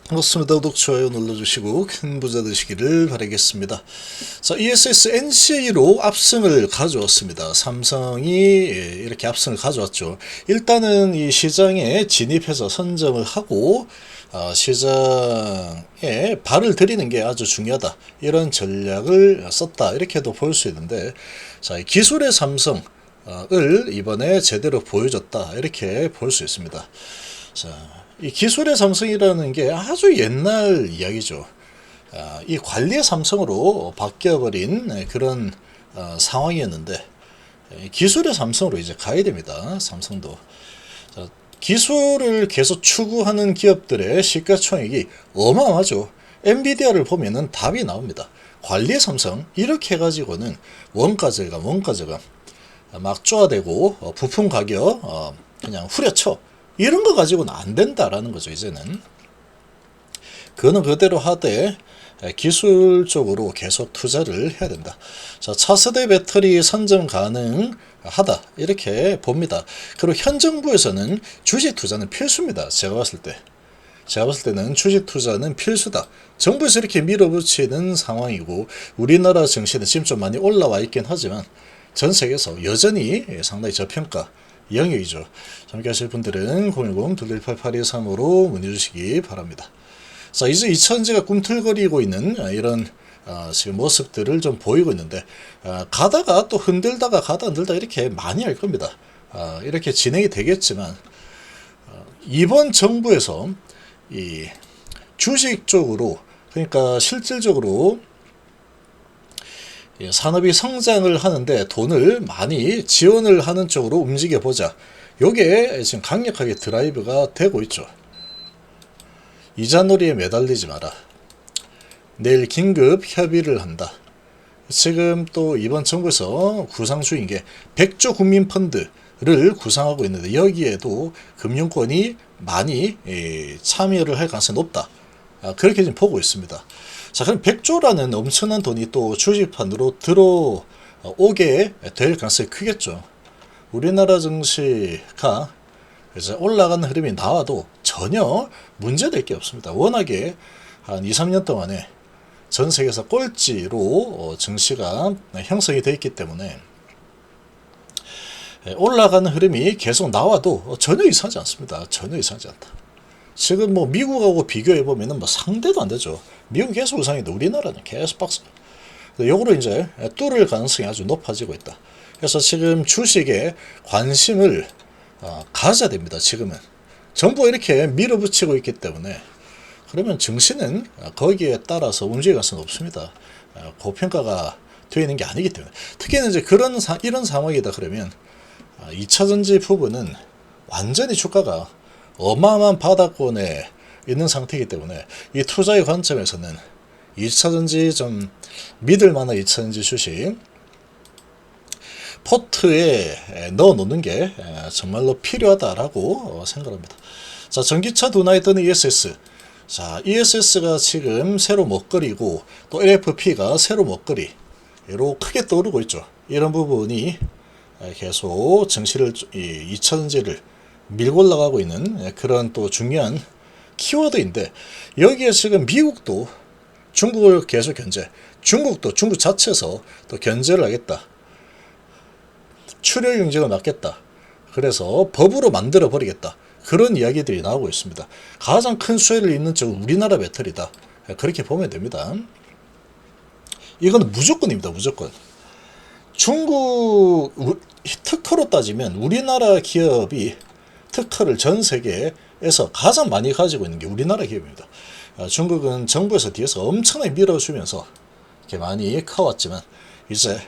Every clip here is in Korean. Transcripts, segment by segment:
반갑습니다. 구독, 좋아요 눌러주시고 큰 부자 되시기를 바라겠습니다. 자, ESS NCA로 압승을 가져왔습니다. 삼성이 이렇게 압승을 가져왔죠. 일단은 이 시장에 진입해서 선점을 하고 시장에 발을 들이는 게 아주 중요하다. 이런 전략을 썼다. 이렇게도 볼 수 있는데, 자, 기술의 삼성을 이번에 제대로 보여줬다. 이렇게 볼 수 있습니다. 자, 이 기술의 삼성이라는 게 아주 옛날 이야기죠. 이 관리의 삼성으로 바뀌어버린 그런 상황이었는데, 기술의 삼성으로 이제 가야 됩니다. 삼성도. 자, 기술을 계속 추구하는 기업들의 시가총액이 어마어마하죠. 엔비디아를 보면은 답이 나옵니다. 관리의 삼성 이렇게 해가지고는 원가 절감 막 쪼아대고 부품 가격 그냥 후려쳐, 이런 거 가지고는 안 된다라는 거죠. 이제는 그거는 그대로 하되 기술적으로 계속 투자를 해야 된다. 자, 차세대 배터리 선점 가능하다 이렇게 봅니다. 그리고 현 정부에서는 주식 투자는 필수입니다. 제가 봤을 때는 주식 투자는 필수다. 정부에서 이렇게 밀어붙이는 상황이고, 우리나라 증시는 지금 좀 많이 올라와 있긴 하지만 전 세계에서 여전히 상당히 저평가 영역이죠. 참여하실 분들은 010-218-8223으로 문의 주시기 바랍니다. 자, 이제 2차전지가 꿈틀거리고 있는 이런 지금 모습들을 좀 보이고 있는데, 가다가 또 흔들다가 가다 흔들다 이렇게 많이 할 겁니다. 이렇게 진행이 되겠지만, 이번 정부에서 이 주식 쪽으로, 그러니까 실질적으로 산업이 성장을 하는데 돈을 많이 지원을 하는 쪽으로 움직여 보자. 요게 지금 강력하게 드라이브가 되고 있죠. 이자놀이에 매달리지 마라. 내일 긴급 협의를 한다. 지금 또 이번 정부에서 구상 중인 게 100조 국민펀드를 구상하고 있는데, 여기에도 금융권이 많이 참여를 할 가능성이 높다. 그렇게 지금 보고 있습니다. 자, 그럼 100조라는 엄청난 돈이 또 주식판으로 들어오게 될 가능성이 크겠죠. 우리나라 증시가 이제 올라가는 흐름이 나와도 전혀 문제될 게 없습니다. 워낙에 한 2, 3년 동안에 전 세계에서 꼴찌로 증시가 형성이 되어 있기 때문에 올라가는 흐름이 계속 나와도 전혀 이상하지 않습니다. 전혀 이상하지 않다. 지금 뭐 미국하고 비교해 보면은 뭐 상대도 안 되죠. 미국은 계속 우상인데 우리나라는 계속 박스. 요거로 이제 뚫을 가능성이 아주 높아지고 있다. 그래서 지금 주식에 관심을 가져야 됩니다. 지금은 정부가 이렇게 밀어붙이고 있기 때문에, 그러면 증시는 거기에 따라서 움직일 가능성은 없습니다. 고평가가 되어 있는 게 아니기 때문에. 특히는 이제 이런 상황이다 그러면 2차전지 부분은 완전히 주가가 어마어마한 바닥권에 있는 상태이기 때문에, 이 투자의 관점에서는 2차전지 좀 믿을 만한 2차전지 주식 포트에 넣어 놓는 게 정말로 필요하다라고 생각합니다. 자, 전기차 둔화에 뜨는 ESS. 자, ESS가 지금 새로 먹거리고, 또 LFP가 새로 먹거리로 크게 떠오르고 있죠. 이런 부분이 계속 증시를, 2차전지를 밀고 올라가고 있는 그런 또 중요한 키워드인데, 여기에 지금 미국도 중국을 계속 견제, 중국도 중국 자체에서 또 견제를 하겠다. 출혈 경쟁을 막겠다. 그래서 법으로 만들어 버리겠다. 그런 이야기들이 나오고 있습니다. 가장 큰 수혜를 잇는 쪽은 우리나라 배터리다. 그렇게 보면 됩니다. 이건 무조건입니다. 무조건. 중국 특허로 따지면 우리나라 기업이 특허를 전 세계에서 가장 많이 가지고 있는 게 우리나라 기업입니다. 중국은 정부에서 뒤에서 엄청나게 밀어주면서 이렇게 많이 커왔지만 이제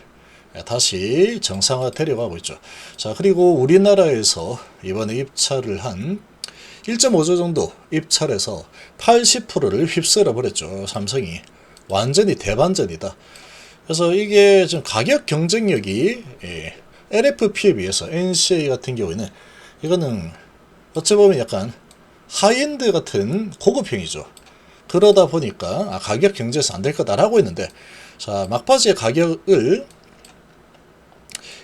다시 정상화 되려가고 있죠. 자, 그리고 우리나라에서 이번에 입찰을 한 1.5조 정도 입찰해서 80%를 휩쓸어 버렸죠. 삼성이. 완전히 대반전이다. 그래서 이게 좀 가격 경쟁력이 LFP에 비해서 NCA 같은 경우에는, 이거는 어찌 보면 약간 하이엔드 같은 고급형이죠. 그러다 보니까 가격 경쟁에서 안 될 거다라고 했는데, 자, 막바지에 가격을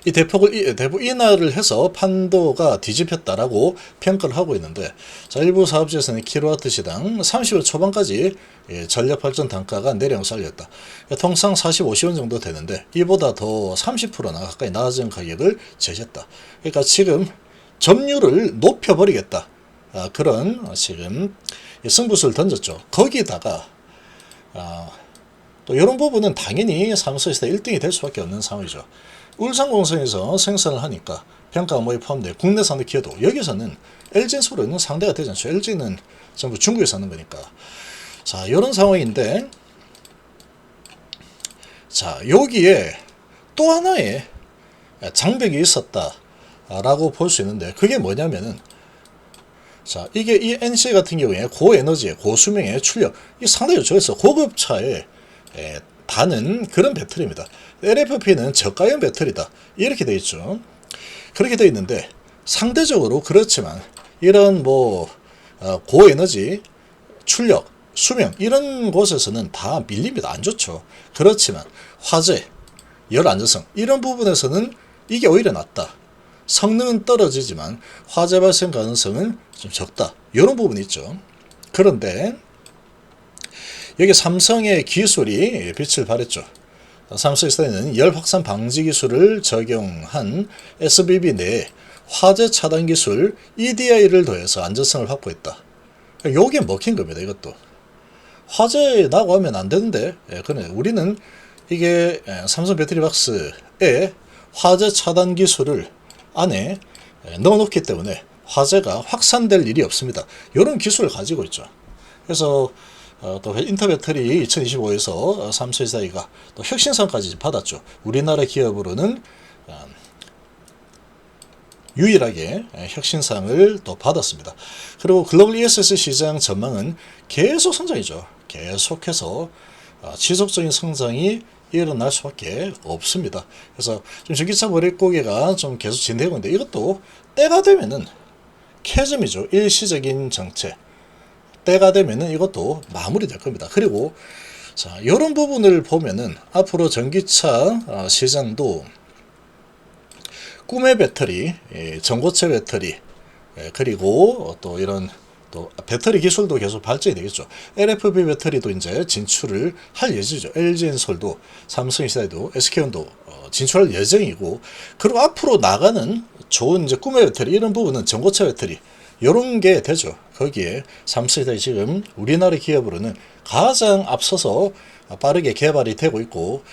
이 대폭 인하를 해서 판도가 뒤집혔다라고 평가를 하고 있는데, 자, 일부 사업주에서는 킬로와트 시당 30원 초반까지 전력 발전 단가가 내려서 살렸다. 통상 40, 50원 정도 되는데 이보다 더 30%나 가까이 낮은 가격을 제시했다. 그러니까 지금 점유율을 높여버리겠다. 그런 지금 승부수를 던졌죠. 거기다가 또 이런 부분은 당연히 사무소에서 1등이 될 수밖에 없는 상황이죠. 울산공성에서 생산을 하니까 평가 업무에 포함된 국내산의 기여도, 여기서는 LG엔솔은 상대가 되지 않죠. LG는 전부 중국에서 하는 거니까. 자, 이런 상황인데, 자, 여기에 또 하나의 장벽이 있었다라고 볼 수 있는데, 그게 뭐냐면은, 자, 이게 이 NC 같은 경우에 고에너지의 고수명의 출력, 이 상당히 저에서 고급차에 다는 그런 배터리입니다. LFP는 저가형 배터리다, 이렇게 되어 있죠. 그렇게 되어 있는데, 상대적으로 그렇지만 이런 고에너지 출력, 수명 이런 곳에서는 다 밀립니다. 안 좋죠. 그렇지만 화재, 열 안전성 이런 부분에서는 이게 오히려 낫다. 성능은 떨어지지만 화재 발생 가능성은 좀 적다. 이런 부분이 있죠. 그런데 여기 삼성의 기술이 빛을 발했죠. 삼성에서는 열 확산 방지 기술을 적용한 SBB 내에 화재 차단 기술 EDI를 더해서 안전성을 확보했다. 요게 먹힌 겁니다. 이것도 화재 나고 하면 안 되는데, 그래 우리는 이게 삼성 배터리박스에 화재 차단 기술을 안에 넣어놓기 때문에 화재가 확산될 일이 없습니다. 이런 기술을 가지고 있죠. 그래서 또 인터배터리 2025에서 삼성에서가 또 혁신상까지 받았죠. 우리나라 기업으로는 유일하게 혁신상을 또 받았습니다. 그리고 글로벌 ESS 시장 전망은 계속 성장이죠. 계속해서 지속적인 성장이 일어날 수밖에 없습니다. 그래서 좀 전기차 거래 고개가 좀 계속 진행되고 있는데, 이것도 때가 되면은 캐즘이죠. 일시적인 정체. 때가 되면은 이것도 마무리될 겁니다. 그리고 자, 이런 부분을 보면은 앞으로 전기차 시장도 꿈의 배터리, 전고체 배터리, 그리고 또 이런 또 배터리 기술도 계속 발전이 되겠죠. LFP 배터리도 이제 진출을 할 예정이죠. LG엔솔도, 삼성이사이도, SK온도 진출할 예정이고, 그리고 앞으로 나가는 좋은 이제 꿈의 배터리 이런 부분은 전고체 배터리 이런 게 되죠. 거기에 삼성이사이 지금 우리나라 기업으로는 가장 앞서서 빠르게 개발이 되고 있고,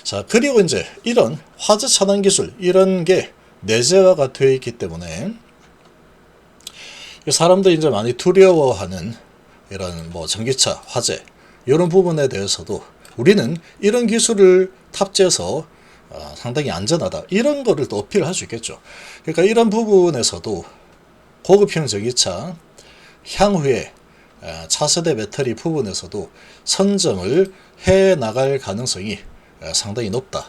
자, 그리고 이제 이런 화재 차단 기술 이런 게 내재화가 되어 있기 때문에 사람들이 이제 많이 두려워하는 이런 전기차 화재 이런 부분에 대해서도 우리는 이런 기술을 탑재해서 상당히 안전하다 이런 거를 또 어필할 수 있겠죠. 그러니까 이런 부분에서도 고급형 전기차 향후에 차세대 배터리 부분에서도 선점을 해 나갈 가능성이 상당히 높다.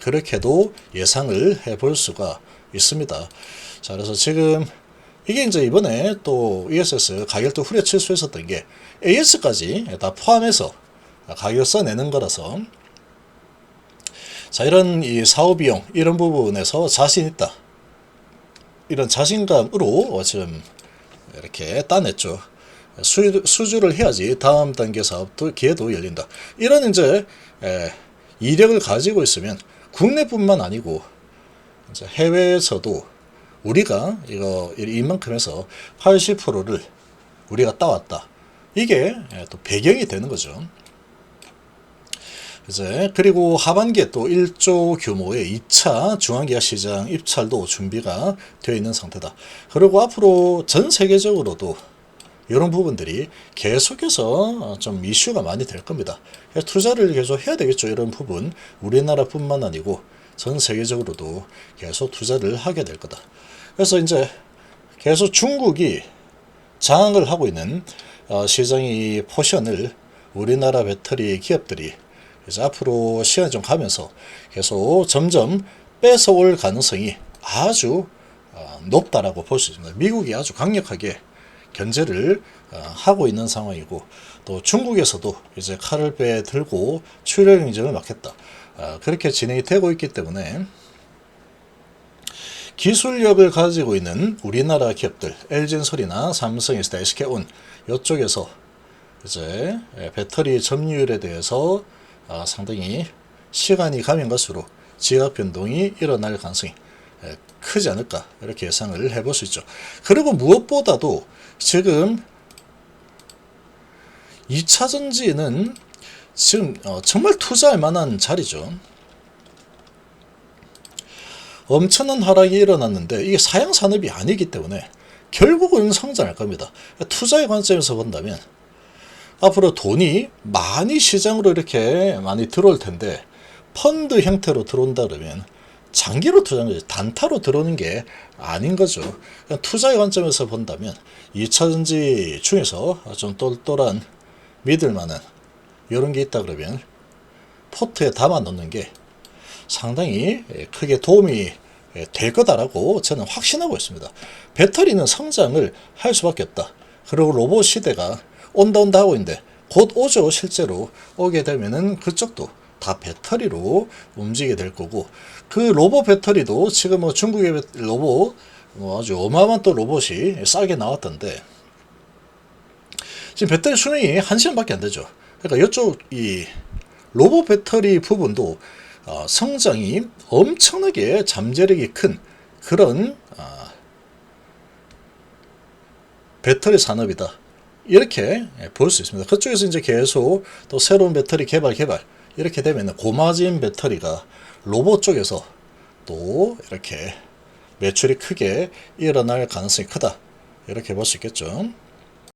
그렇게도 예상을 해볼 수가 있습니다. 자, 그래서 지금 이게 이제 이번에 또 ESS 가격도 후려 취소했었던 게 AS까지 다 포함해서 가격 써내는 거라서, 자, 이런 이 사업 비용 이런 부분에서 자신 있다, 이런 자신감으로 지금 이렇게 따냈죠. 수주를 해야지 다음 단계 사업도 기회도 열린다. 이런 이제 이력을 가지고 있으면 국내뿐만 아니고 이제 해외에서도 우리가 이만큼 해서 80%를 우리가 따왔다. 이게 또 배경이 되는 거죠. 이제 그리고 하반기에 또 1조 규모의 2차 중앙기업 시장 입찰도 준비가 되어 있는 상태다. 그리고 앞으로 전 세계적으로도 이런 부분들이 계속해서 좀 이슈가 많이 될 겁니다. 투자를 계속 해야 되겠죠. 이런 부분 우리나라뿐만 아니고 전 세계적으로도 계속 투자를 하게 될 거다. 그래서 이제 계속 중국이 장악을 하고 있는 시장의 포션을 우리나라 배터리 기업들이 이제 앞으로 시간이 좀 가면서 계속 점점 뺏어올 가능성이 아주 높다라고 볼 수 있습니다. 미국이 아주 강력하게 견제를 하고 있는 상황이고, 또 중국에서도 이제 칼을 빼들고 출혈 경쟁을 막겠다. 그렇게 진행이 되고 있기 때문에 기술력을 가지고 있는 우리나라 기업들, LG전설이나 삼성에서 SK온 이쪽에서 이제 배터리 점유율에 대해서 상당히 시간이 가면 갈수록 지각 변동이 일어날 가능성이 크지 않을까 이렇게 예상을 해볼 수 있죠. 그리고 무엇보다도 지금 2차전지는 지금 정말 투자할 만한 자리죠. 엄청난 하락이 일어났는데 이게 사양 산업이 아니기 때문에 결국은 성장할 겁니다. 투자의 관점에서 본다면 앞으로 돈이 많이 시장으로 이렇게 많이 들어올 텐데 펀드 형태로 들어온다 그러면 장기로 투자하는 거지 단타로 들어오는 게 아닌 거죠. 투자의 관점에서 본다면 2차전지 중에서 좀 똘똘한 믿을 만한 이런 게 있다 그러면 포트에 담아 놓는 게 상당히 크게 도움이 될 거다라고 저는 확신하고 있습니다. 배터리는 성장을 할 수밖에 없다. 그리고 로봇 시대가 온다 하고 있는데 곧 오죠. 실제로 오게 되면은 그쪽도 다 배터리로 움직이게 될 거고 그 로봇 배터리도 지금 뭐 중국의 로봇 아주 어마어마한 또 로봇이 싸게 나왔던데 지금 배터리 수명이 1시간밖에 안 되죠. 그러니까 이쪽 이 로봇 배터리 부분도 성장이 엄청나게 잠재력이 큰 그런 배터리 산업이다. 이렇게 볼 수 있습니다. 그쪽에서 이제 계속 또 새로운 배터리 개발 이렇게 되면 고마진 배터리가 로봇 쪽에서 또 이렇게 매출이 크게 일어날 가능성이 크다. 이렇게 볼 수 있겠죠.